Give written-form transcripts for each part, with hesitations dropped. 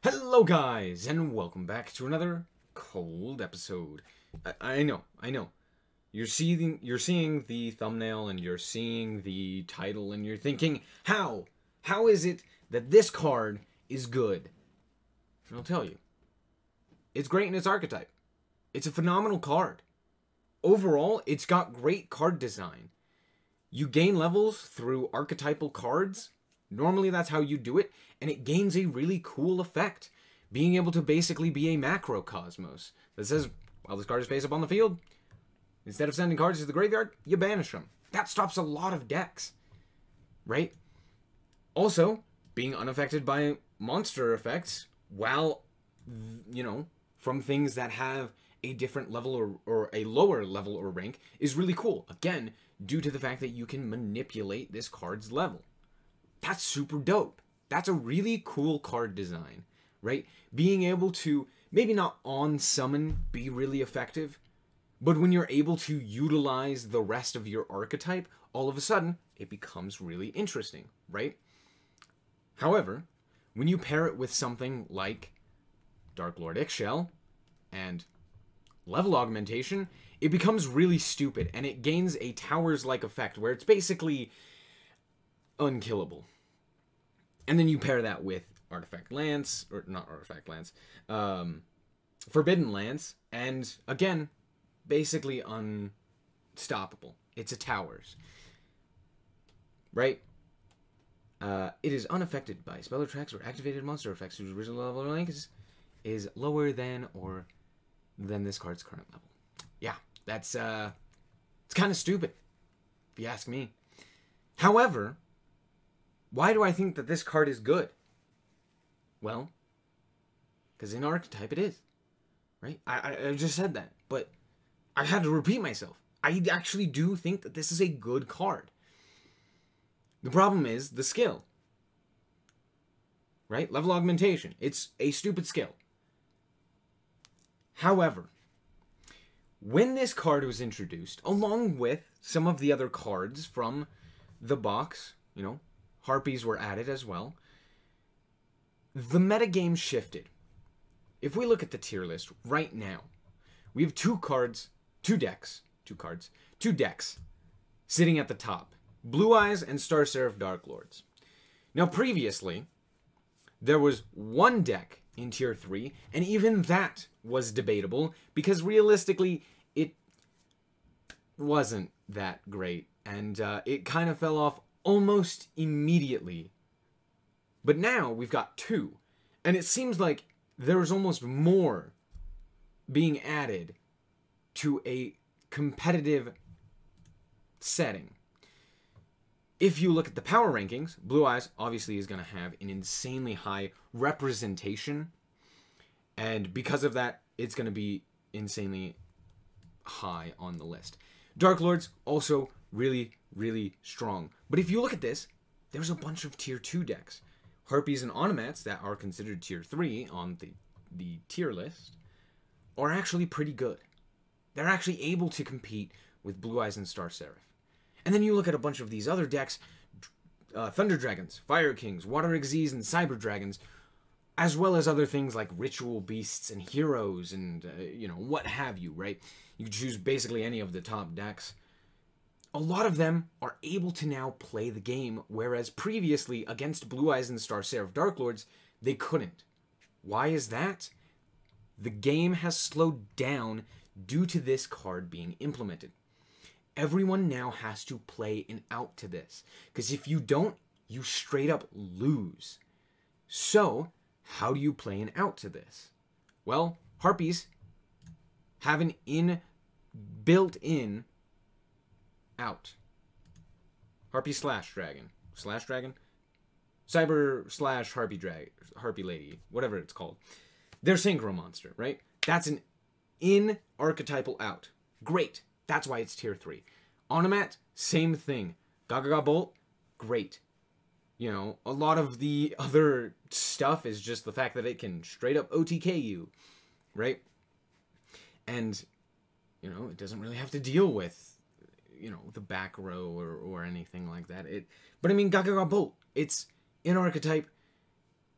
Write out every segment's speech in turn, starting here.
Hello guys, and welcome back to another cold episode. I know. You're seeing the thumbnail and you're seeing the title and you're thinking, how? How is it that this card is good? And I'll tell you. It's great in its archetype. It's a phenomenal card. Overall, it's got great card design. You gain levels through archetypal cards. Normally that's how you do it, and it gains a really cool effect. Being able to basically be a macrocosmos that says, while this card is face up on the field, instead of sending cards to the graveyard, you banish them. That stops a lot of decks, right? Also, being unaffected by monster effects, while, from things that have a different level or a lower level or rank, is really cool. Again, due to the fact that you can manipulate this card's level. That's super dope. That's a really cool card design, right? Being able to, maybe not on summon be really effective, but when you're able to utilize the rest of your archetype, all of a sudden, it becomes really interesting, right? However, when you pair it with something like Dark Lord Ixchel and level augmentation, it becomes really stupid, and it gains a Towers-like effect where it's basically unkillable. And then you pair that with Artifact Lance, or not Artifact Lance, Forbidden Lance, and again, basically unstoppable. It's a Towers. Right? It is unaffected by spell attacks or activated monster effects whose original level or rank is lower than or than this card's current level. Yeah, that's it's kind of stupid, if you ask me. However, why do I think that this card is good? Well, because in archetype it is, right? I just said that, but I had to repeat myself. I actually do think that this is a good card. The problem is the skill, right? Level augmentation. It's a stupid skill. However, when this card was introduced, along with some of the other cards from the box, Harpies were added as well, the metagame shifted. If we look at the tier list right now, we have two decks sitting at the top. Blue Eyes and Star Seraph Dark Lords. Now previously, there was one deck in tier 3, and even that was debatable, because realistically, it wasn't that great, and it kind of fell off almost immediately. But now we've got two, and it seems like there's almost more being added to a competitive setting. If you look at the power rankings, Blue Eyes obviously is going to have an insanely high representation, and because of that, it's going to be insanely high on the list. Dark Lords also really, really strong. But if you look at this, there's a bunch of tier 2 decks. Harpies and Onomats that are considered tier 3 on the tier list are actually pretty good. They're actually able to compete with Blue Eyes and Star Seraph. And then you look at a bunch of these other decks, Thunder Dragons, Fire Kings, Water Xyz, and Cyber Dragons, as well as other things like Ritual Beasts and Heroes and, what have you, right? You can choose basically any of the top decks. A lot of them are able to now play the game, whereas previously, against Blue Eyes and Star Seraph Dark Lords, they couldn't. Why is that? The game has slowed down due to this card being implemented. Everyone now has to play an out to this, because if you don't, you straight up lose. So, how do you play an out to this? Well, Harpies have an built-in out. Harpy slash dragon. Slash dragon? Cyber slash Harpy lady. Whatever it's called. They're Synchro Monster, right? That's an in-archetypal out. Great. That's why it's tier 3. Onomat, same thing. Gaga Bolt, great. A lot of the other stuff is just the fact that it can straight up OTK you, right? And, it doesn't really have to deal with, the back row or anything like that. But I mean, Gaga Bolt, it's in archetype,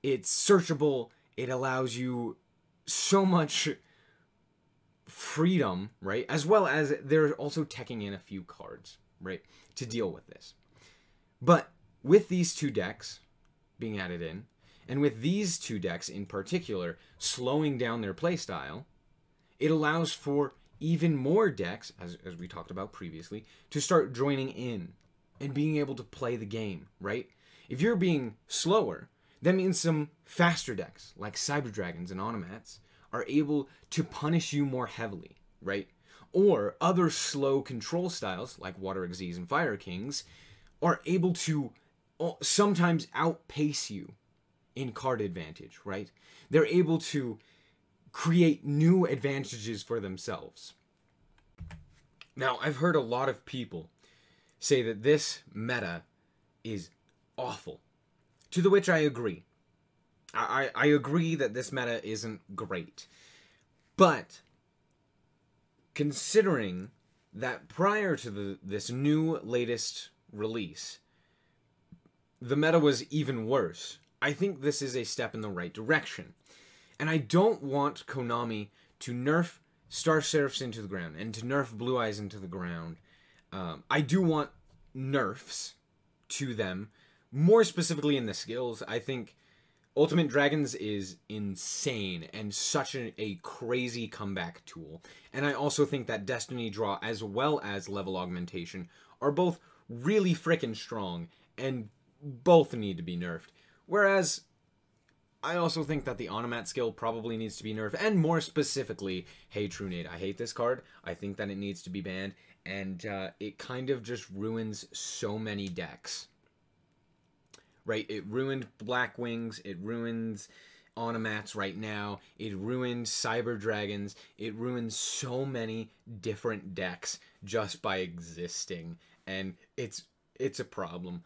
it's searchable, It allows you so much freedom, right? As well as they're also teching in a few cards, right, to deal with this. But with these two decks being added in, and with these two decks in particular slowing down their playstyle, it allows for even more decks, as we talked about previously, to start joining in and being able to play the game, right? If you're being slower, that means some faster decks, like Cyber Dragons and Automats, are able to punish you more heavily, right? Or other slow control styles, like Water Xyz and Fire Kings, are able to sometimes outpace you in card advantage, right? They're able to create new advantages for themselves. Now, I've heard a lot of people say that this meta is awful, to the which I agree. I agree that this meta isn't great. But considering that prior to this new latest release, the meta was even worse, I think this is a step in the right direction. And I don't want Konami to nerf Star Seraphs into the ground and to nerf Blue Eyes into the ground. I do want nerfs to them, more specifically in the skills. I think Ultimate Dragons is insane and such a crazy comeback tool. And I also think that Destiny Draw as well as Level Augmentation are both really frickin' strong and both need to be nerfed. Whereas I also think that the Onomat skill probably needs to be nerfed, and more specifically, Hey True Nate, I hate this card. I think that it needs to be banned, and it kind of just ruins so many decks. Right? It ruined Black Wings, it ruins Onomats right now, it ruined Cyber Dragons, it ruins so many different decks just by existing, and it's a problem.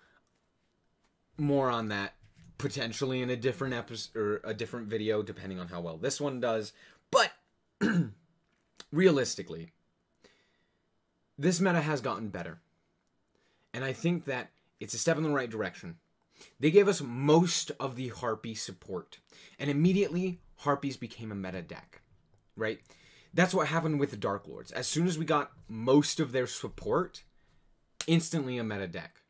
More on that potentially in a different episode or a different video, depending on how well this one does. But realistically, this meta has gotten better, and I think that it's a step in the right direction. They gave us most of the Harpy support, and immediately Harpies became a meta deck, right? That's what happened with the Dark Lords. As soon as we got most of their support, instantly a meta deck.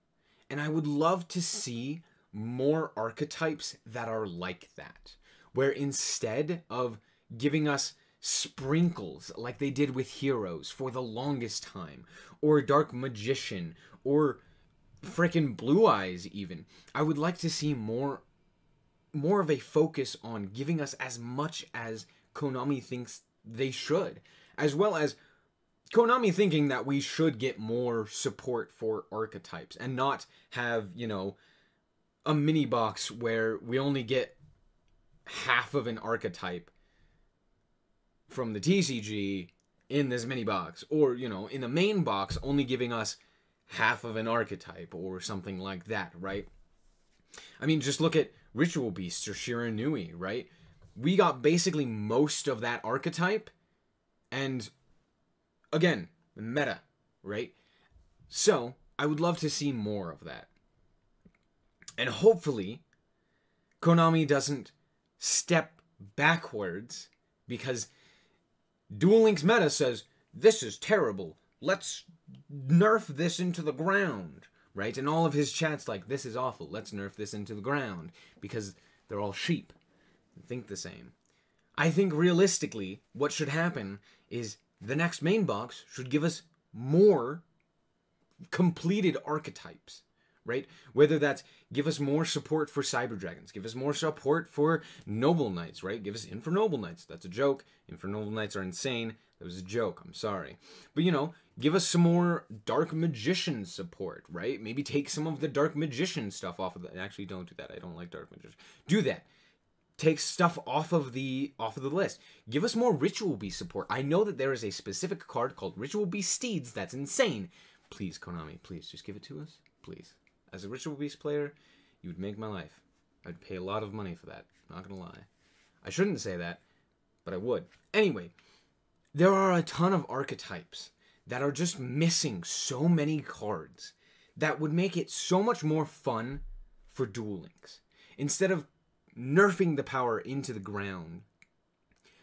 And I would love to see more archetypes that are like that, where instead of giving us sprinkles like they did with Heroes for the longest time, or Dark Magician, or frickin' Blue Eyes even, I would like to see more of a focus on giving us as much as Konami thinks they should, as well as Konami thinking that we should get more support for archetypes and not have, you know, a mini box where we only get half of an archetype from the TCG in this mini box, or, you know, in the main box only giving us half of an archetype or something like that, right? I mean, just look at Ritual Beasts or Shiranui, right? We got basically most of that archetype, and again, meta, right? So, I would love to see more of that. And hopefully, Konami doesn't step backwards, because Duel Links meta says, this is terrible, let's nerf this into the ground, right? And all of his chats like, this is awful, let's nerf this into the ground, because they're all sheep and think the same. I think realistically, what should happen is the next main box should give us more completed archetypes, right? Whether that's give us more support for Cyber Dragons, give us more support for Noble Knights, right? Give us Infer Noble Knights. That's a joke. Infer Noble Knights are insane. That was a joke. I'm sorry. But, you know, give us some more Dark Magician support, right? Maybe take some of the Dark Magician stuff off of that. Actually, don't do that. I don't like Dark Magician. Do that. Take stuff off of the list. Give us more Ritual Beast support. I know that there is a specific card called Ritual Beast Steeds that's insane. Please, Konami, please, just give it to us. Please. As a Ritual Beast player, you would make my life. I'd pay a lot of money for that. Not gonna lie. I shouldn't say that, but I would. Anyway, there are a ton of archetypes that are just missing so many cards that would make it so much more fun for Duel Links. Instead of nerfing the power into the ground,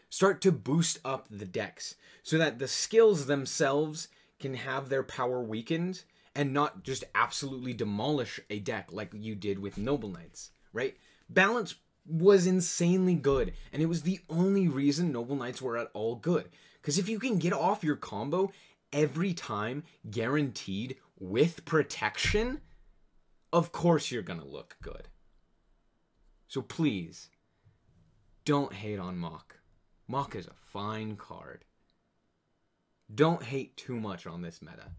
start to boost up the decks so that the skills themselves can have their power weakened and not just absolutely demolish a deck like you did with Noble Knights, right? Balance was insanely good, and it was the only reason Noble Knights were at all good. Because if you can get off your combo every time guaranteed with protection, of course you're gonna look good. So please, don't hate on Mach. Mach is a fine card. Don't hate too much on this meta.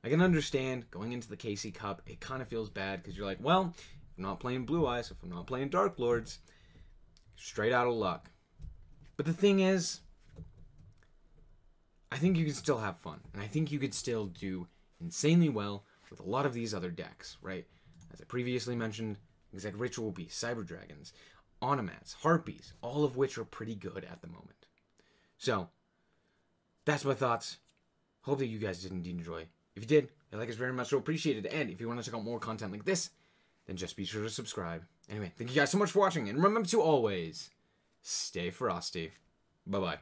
I can understand going into the KC Cup, it kind of feels bad because you're like, well, if I'm not playing Blue Eyes, if I'm not playing Dark Lords, straight out of luck. But the thing is, I think you can still have fun, and I think you could still do insanely well with a lot of these other decks, right? As I previously mentioned, things like Ritual Beasts, Cyber Dragons, Onomats, Harpies, all of which are pretty good at the moment. So, that's my thoughts. Hope that you guys did indeed enjoy. If you did, your like is very much so appreciated. And if you want to check out more content like this, then just be sure to subscribe. Anyway, thank you guys so much for watching. And remember to always stay frosty. Bye-bye.